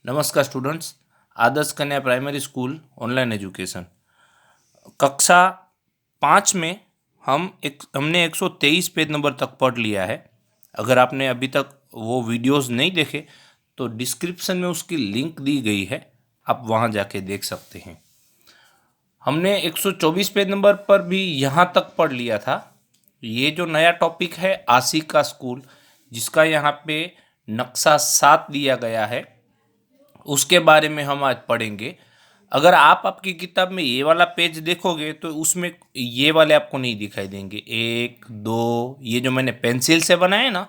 नमस्कार स्टूडेंट्स। आदर्श कन्या primary school online education कक्षा 5 में हमने 123 पेज नंबर तक पढ़ लिया है। अगर आपने अभी तक वो वीडियोस नहीं देखे तो डिस्क्रिप्शन में उसकी लिंक दी गई है, आप वहाँ जाके देख सकते हैं। हमने 124 पेज नंबर पर भी यहाँ तक पढ़ लिया था। ये जो नया टॉपिक है आशिका स्कूल, जिसका यहाँ पे नक्शा 7 दिया गया है, उसके बारे में हम आज पढ़ेंगे। अगर आप आपकी किताब में ये वाला पेज देखोगे तो उसमें ये वाले आपको नहीं दिखाई देंगे। 1 2 ये जो मैंने पेंसिल से बनाए ना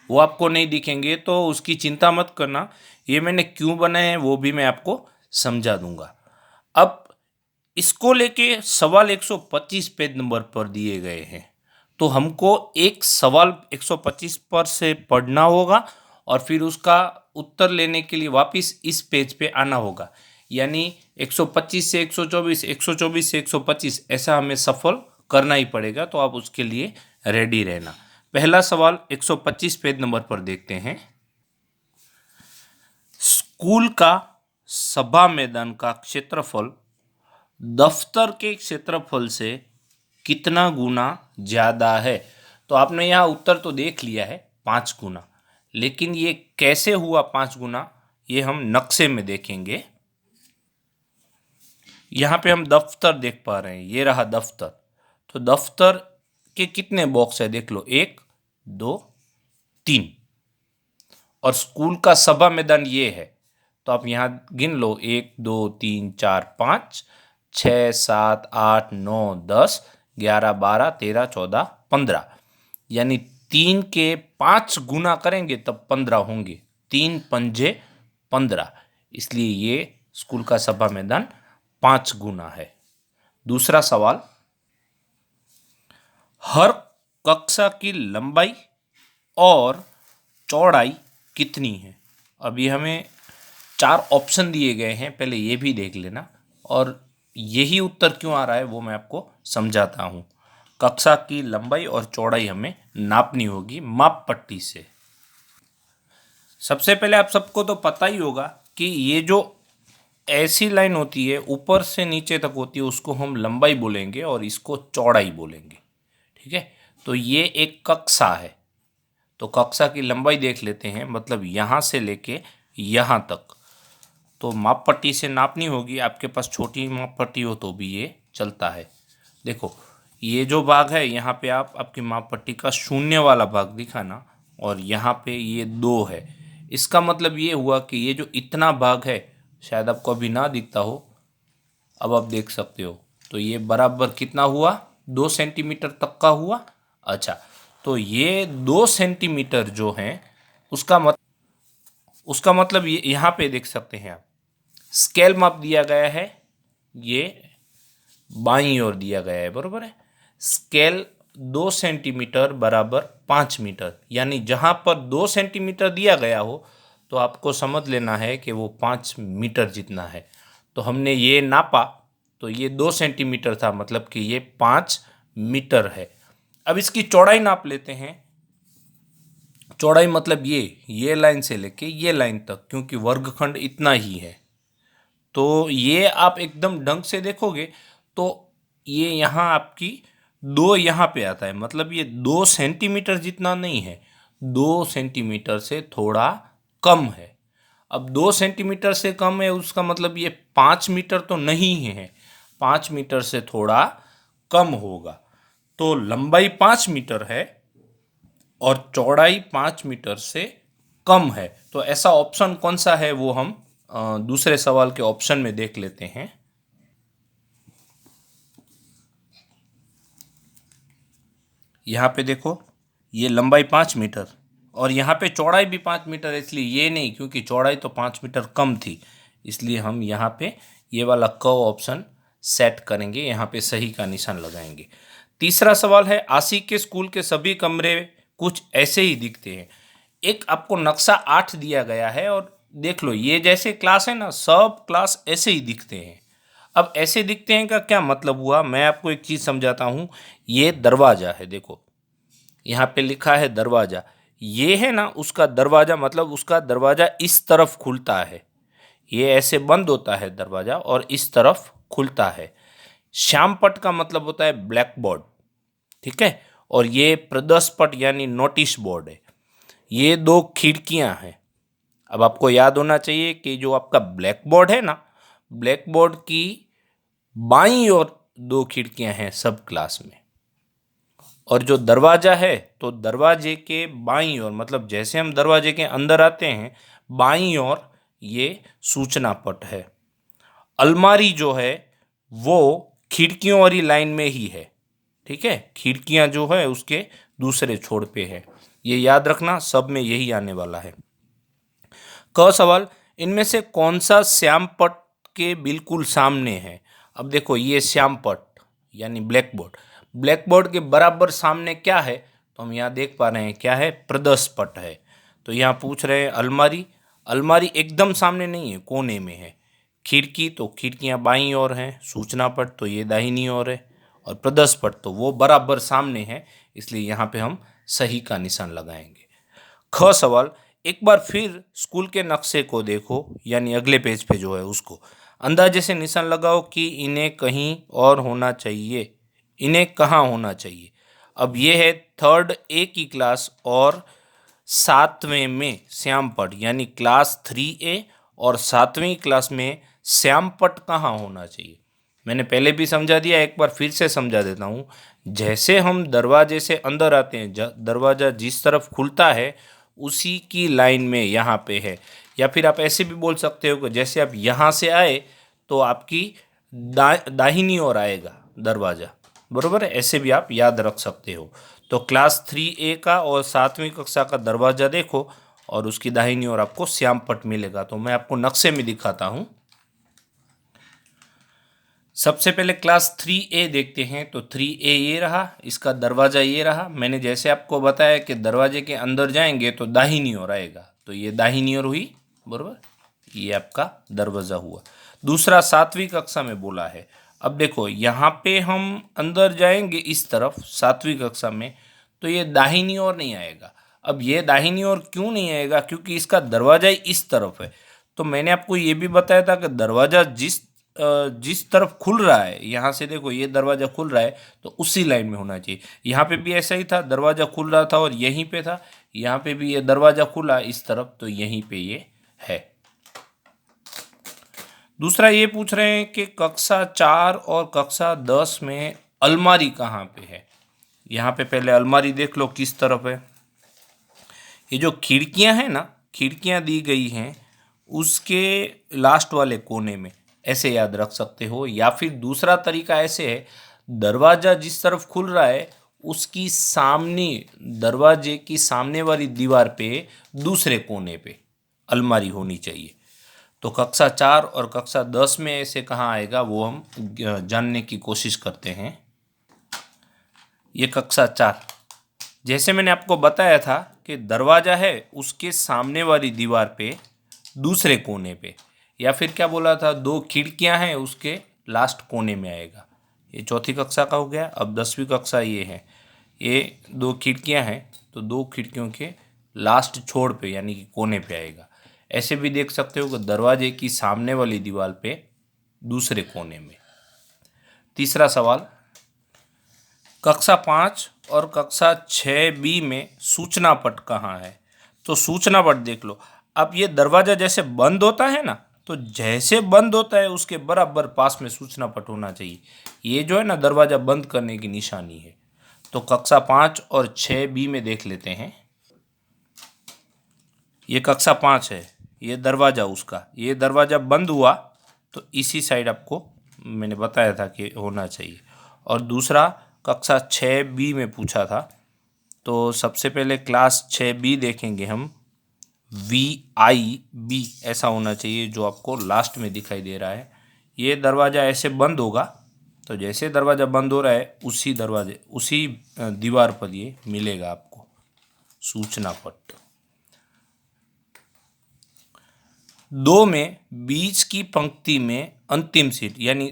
वो आपको नहीं दिखेंगे, तो उसकी चिंता मत करना। ये मैंने क्यों बनाए हैं वो भी मैं आपको समझा दूंगा। अब इसको लेके सवाल 125 पेज नंबर पर दिए गए हैं, तो हमको एक सवाल 125 पर से पढ़ना होगा और फिर उसका उत्तर लेने के लिए वापस इस पेज पे आना होगा। यानी 125 से 124, 124 से 125 ऐसा हमें सफल करना ही पड़ेगा, तो आप उसके लिए रेडी रहना। पहला सवाल 125 पेज नंबर पर देखते हैं। स्कूल का सभा मैदान का क्षेत्रफल दफ्तर के क्षेत्रफल से कितना गुना ज़्यादा है? तो आपने यहाँ उत्तर तो देख लिया है 5 गुना, लेकिन ये कैसे हुआ 5 गुना ये हम नक्शे में देखेंगे। यहाँ पे हम दफ्तर देख पा रहे हैं, ये रहा दफ्तर। तो दफ्तर के कितने बॉक्स है देख लो, 1 2 3। और स्कूल का सभा मैदान ये है, तो आप यहाँ गिन लो 1 2 3 4 5 6 7 8 9 10 11 12 13 14 15, यानी 3 के 5 गुना करेंगे तब 15 होंगे। 3 पंजे 15, इसलिए ये स्कूल का सभा मैदान 5 गुना है। दूसरा सवाल, हर कक्षा की लंबाई और चौड़ाई कितनी है? अभी हमें 4 ऑप्शन दिए गए हैं, पहले ये भी देख लेना और यही उत्तर क्यों आ रहा है वो मैं आपको समझाता हूँ। कक्षा की लंबाई और चौड़ाई हमें नापनी होगी माप पट्टी से। सबसे पहले आप सबको तो पता ही होगा कि ये जो ऐसी लाइन होती है ऊपर से नीचे तक होती है उसको हम लंबाई बोलेंगे और इसको चौड़ाई बोलेंगे। ठीक है, तो ये एक कक्षा है, तो कक्षा की लंबाई देख लेते हैं, मतलब यहाँ से लेके यहाँ तक। तो माप पट्टी से नापनी होगी। आपके पास छोटी माप पट्टी हो तो भी ये चलता है। देखो ये जो भाग है यहाँ पे आप आपकी माप पट्टी का शून्य वाला भाग दिखाना, और यहाँ पे ये 2 है। इसका मतलब ये हुआ कि ये जो इतना भाग है, शायद आपको अभी ना दिखता हो, अब आप देख सकते हो, तो ये बराबर कितना हुआ, 2 सेंटीमीटर तक का हुआ। अच्छा, तो ये 2 सेंटीमीटर जो है उसका मतलब ये यहाँ पे देख सकते हैं आप, स्केल माप दिया गया है, ये बाईं ओर दिया गया है, बरोबर है। स्केल 2 सेंटीमीटर बराबर 5 मीटर, यानी जहाँ पर 2 सेंटीमीटर दिया गया हो तो आपको समझ लेना है कि वो 5 मीटर जितना है। तो हमने ये नापा तो ये 2 सेंटीमीटर था, मतलब कि ये 5 मीटर है। अब इसकी चौड़ाई नाप लेते हैं। चौड़ाई मतलब ये लाइन से लेके ये लाइन तक, क्योंकि वर्गखंड इतना ही है। तो ये आप एकदम ढंग से देखोगे तो ये यहाँ आपकी 2 यहाँ पे आता है, मतलब ये 2 सेंटीमीटर जितना नहीं है, 2 सेंटीमीटर से थोड़ा कम है। अब 2 सेंटीमीटर से कम है उसका मतलब ये 5 मीटर तो नहीं है, 5 मीटर से थोड़ा कम होगा। तो लंबाई 5 मीटर है और चौड़ाई 5 मीटर से कम है। तो ऐसा ऑप्शन कौन सा है वो हम दूसरे सवाल के ऑप्शन में देख लेते हैं। यहाँ पे देखो ये लंबाई 5 मीटर और यहाँ पे चौड़ाई भी 5 मीटर है, इसलिए ये नहीं, क्योंकि चौड़ाई तो 5 मीटर कम थी, इसलिए हम यहाँ पे ये वाला क ऑप्शन सेट करेंगे, यहाँ पे सही का निशान लगाएंगे। तीसरा सवाल है, आशिक के स्कूल के सभी कमरे कुछ ऐसे ही दिखते हैं। एक आपको नक्शा 8 दिया गया है और देख लो ये जैसे क्लास है ना, सब क्लास ऐसे ही दिखते हैं। अब ऐसे दिखते हैं का क्या मतलब हुआ, मैं आपको एक चीज़ समझाता हूँ। ये दरवाज़ा है, देखो यहाँ पे लिखा है दरवाज़ा, ये है ना उसका दरवाज़ा, मतलब उसका दरवाज़ा इस तरफ खुलता है, ये ऐसे बंद होता है दरवाजा और इस तरफ खुलता है। श्यामपट का मतलब होता है ब्लैक बोर्ड, ठीक है। और ये प्रदर्शपट यानी नोटिस बोर्ड है। ये दो खिड़कियां हैं। अब आपको याद होना चाहिए कि जो आपका ब्लैक बोर्ड है ना, ब्लैक बोर्ड की बाईं ओर दो खिड़कियां हैं सब क्लास में, और जो दरवाजा है तो दरवाजे के बाईं ओर, मतलब जैसे हम दरवाजे के अंदर आते हैं बाईं ओर ये सूचना पट है। अलमारी जो है वो खिड़कियों वाली लाइन में ही है, ठीक है। खिड़कियां जो है उसके दूसरे छोर पे है। ये याद रखना, सब में यही आने वाला है। क सवाल, इनमें से कौन सा श्यामपट के बिल्कुल सामने है? अब देखो ये श्यामपट यानी ब्लैक बोर्ड, ब्लैक बोर्ड के बराबर सामने क्या है? तो हम यहाँ देख पा रहे हैं क्या है, प्रदर्शपट है। तो यहाँ पूछ रहे हैं अलमारी, अलमारी एकदम सामने नहीं है, कोने में है। खिड़की, तो खिड़कियाँ बाईं ओर हैं। सूचना पट तो ये दाहिनी ओर है, और प्रदर्शपट तो वो बराबर सामने है, इसलिए यहाँ पे हम सही का निशान लगाएंगे। ख सवाल, एक बार फिर स्कूल के नक्शे को देखो, यानी अगले पेज पे जो है उसको अंदाजे से निशान लगाओ कि इन्हें कहीं और होना चाहिए, इन्हें कहाँ होना चाहिए। अब ये है थर्ड ए की क्लास और सातवें में श्यामपट, यानी क्लास 3A और सातवीं क्लास में श्यामपट कहाँ होना चाहिए। मैंने पहले भी समझा दिया, एक बार फिर से समझा देता हूँ। जैसे हम दरवाजे से अंदर आते हैं, दरवाज़ा जिस तरफ खुलता है उसी की लाइन में यहाँ पे है। या फिर आप ऐसे भी बोल सकते हो कि जैसे आप यहाँ से आए तो आपकी दाहिनी ओर आएगा दरवाज़ा, बरोबर है। ऐसे भी आप याद रख सकते हो। तो क्लास 3A का और सातवीं कक्षा का दरवाज़ा देखो और उसकी दाहिनी ओर आपको श्यामपट मिलेगा। तो मैं आपको नक्शे में दिखाता हूँ। सबसे पहले क्लास 3A देखते हैं। तो 3A ये रहा, इसका दरवाज़ा ये रहा। मैंने जैसे आपको बताया कि दरवाजे के अंदर जाएंगे तो दाहिनी ओर आएगा, तो ये दाहिनी ओर हुई, बरोबर। ये आपका दरवाज़ा हुआ। दूसरा सातवीं कक्षा में बोला है। अब देखो यहाँ पे हम अंदर जाएंगे इस तरफ सातवीं कक्षा में, तो ये दाहिनी ओर नहीं आएगा। अब ये दाहिनी ओर क्यों नहीं आएगा? क्योंकि इसका दरवाज़ा ही इस तरफ है। तो मैंने आपको ये भी बताया था कि दरवाज़ा जिस तरफ खुल रहा है, यहाँ से देखो ये दरवाज़ा खुल रहा है तो उसी लाइन में होना चाहिए। यहाँ पे भी ऐसा ही था, दरवाज़ा खुल रहा था और यहीं पे था। यहाँ पे भी ये दरवाज़ा खुला इस तरफ, तो यहीं पे ये है। दूसरा ये पूछ रहे हैं कि कक्षा 4 और कक्षा 10 में अलमारी कहाँ पे है। यहाँ पे पहले अलमारी देख लो किस तरफ है। ये जो खिड़कियाँ हैं ना, खिड़कियाँ दी गई हैं उसके लास्ट वाले कोने में, ऐसे याद रख सकते हो। या फिर दूसरा तरीका ऐसे है, दरवाज़ा जिस तरफ खुल रहा है उसकी सामने, दरवाजे की सामने वाली दीवार पे दूसरे कोने पे अलमारी होनी चाहिए। तो कक्षा 4 और कक्षा 10 में ऐसे कहाँ आएगा वो हम जानने की कोशिश करते हैं। ये कक्षा 4, जैसे मैंने आपको बताया था कि दरवाज़ा है उसके सामने वाली दीवार पे दूसरे कोने पे, या फिर क्या बोला था, दो खिड़कियां हैं उसके लास्ट कोने में आएगा। ये चौथी कक्षा का हो गया। अब 10वीं कक्षा ये है, ये दो खिड़कियां हैं तो दो खिड़कियों के लास्ट छोर पे यानी कि कोने पे आएगा। ऐसे भी देख सकते हो कि दरवाजे की सामने वाली दीवार पे दूसरे कोने में। तीसरा सवाल, कक्षा 5 और कक्षा 6B में सूचना पट कहाँ है? तो सूचना पट देख लो। अब ये दरवाज़ा जैसे बंद होता है ना, तो जैसे बंद होता है उसके बराबर पास में सूचना पट होना चाहिए। ये जो है ना दरवाज़ा बंद करने की निशानी है। तो कक्षा 5 और 6B में देख लेते हैं। ये कक्षा 5 है, ये दरवाज़ा उसका, ये दरवाज़ा बंद हुआ तो इसी साइड आपको मैंने बताया था कि होना चाहिए। और दूसरा कक्षा 6B में पूछा था, तो सबसे पहले क्लास 6B देखेंगे हम। VIB ऐसा होना चाहिए जो आपको लास्ट में दिखाई दे रहा है। ये दरवाज़ा ऐसे बंद होगा, तो जैसे दरवाज़ा बंद हो रहा है उसी दीवार पर ये मिलेगा आपको सूचना पट। 2 में बीच की पंक्ति में अंतिम सीट, यानी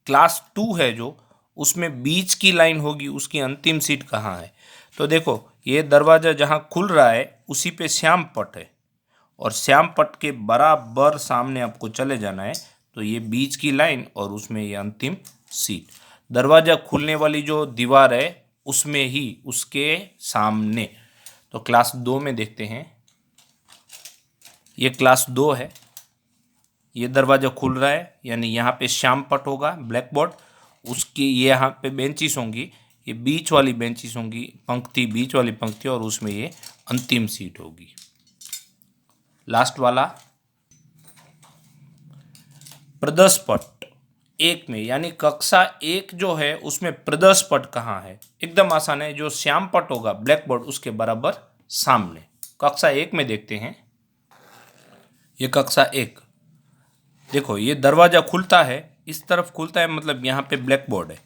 क्लास 2 है जो, उसमें बीच की लाइन होगी, उसकी अंतिम सीट कहाँ है? तो देखो ये दरवाज़ा जहाँ खुल रहा है उसी पे श्यामपट है, और श्याम पट के बराबर सामने आपको चले जाना है, तो ये बीच की लाइन और उसमें ये अंतिम सीट। दरवाज़ा खुलने वाली जो दीवार है उसमें ही उसके सामने। तो क्लास 2 में देखते हैं, ये क्लास 2 है, ये दरवाज़ा खुल रहा है, यानी यहाँ पे श्याम पट होगा ब्लैक बोर्ड, उसकी ये यहाँ पे बेंचेस होंगी, ये बीच वाली बेंचेस होंगी, पंक्ति बीच वाली पंक्ति, और उसमें ये अंतिम सीट होगी। लास्ट वाला प्रदर्श पट 1 में, यानी कक्षा 1 जो है उसमें प्रदर्श पट कहाँ है? एकदम आसान है, जो श्याम पट होगा ब्लैक बोर्ड उसके बराबर सामने। कक्षा 1 में देखते हैं, ये कक्षा 1, देखो ये दरवाज़ा खुलता है, इस तरफ खुलता है, मतलब यहाँ पे ब्लैक बोर्ड है,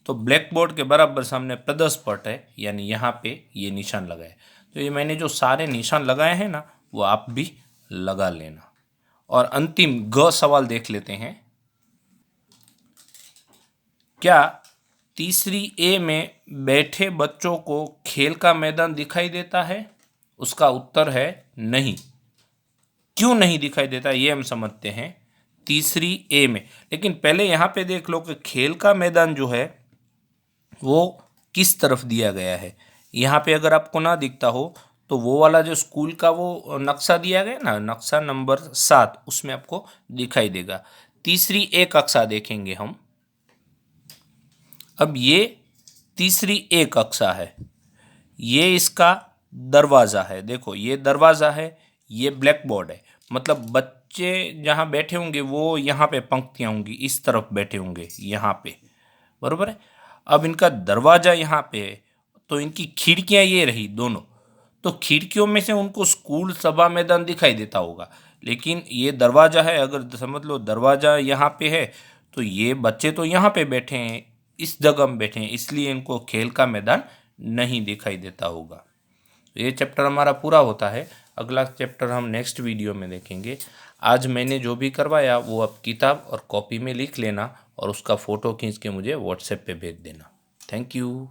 तो ब्लैक बोर्ड के बराबर सामने प्रदर्श पट है, यानी यहाँ पे ये निशान लगाए। तो ये मैंने जो सारे निशान लगाए हैं ना, वो आप भी लगा लेना। और अंतिम ग सवाल देख लेते हैं, क्या तीसरी ए में बैठे बच्चों को खेल का मैदान दिखाई देता है? उसका उत्तर है नहीं। क्यों नहीं दिखाई देता ये हम समझते हैं। तीसरी ए में, लेकिन पहले यहाँ पे देख लो कि खेल का मैदान जो है वो किस तरफ दिया गया है। यहाँ पे अगर आपको ना दिखता हो तो वो वाला जो स्कूल का वो नक्शा दिया गया ना, नक्शा नंबर 7, उसमें आपको दिखाई देगा। तीसरी ए कक्षा देखेंगे हम। अब ये तीसरी ए कक्षा है, ये इसका दरवाज़ा है, देखो ये दरवाज़ा है, ये ब्लैक बोर्ड है, मतलब बच्चे जहाँ बैठे होंगे वो यहाँ पे पंक्तियाँ होंगी, इस तरफ बैठे होंगे यहाँ पे, बरोबर है। अब इनका दरवाज़ा यहाँ पे है, तो इनकी खिड़कियाँ ये रही दोनों, तो खिड़कियों में से उनको स्कूल सभा मैदान दिखाई देता होगा, लेकिन ये दरवाज़ा है, अगर समझ लो दरवाज़ा यहाँ पे है, तो ये बच्चे तो यहाँ पे बैठे हैं, इस जगह में बैठे हैं, इसलिए इनको खेल का मैदान नहीं दिखाई देता होगा। ये चैप्टर हमारा पूरा होता है, अगला चैप्टर हम नेक्स्ट वीडियो में देखेंगे। आज मैंने जो भी करवाया वो आप किताब और कॉपी में लिख लेना और उसका फ़ोटो खींच के मुझे व्हाट्सएप पे भेज देना। Thank you.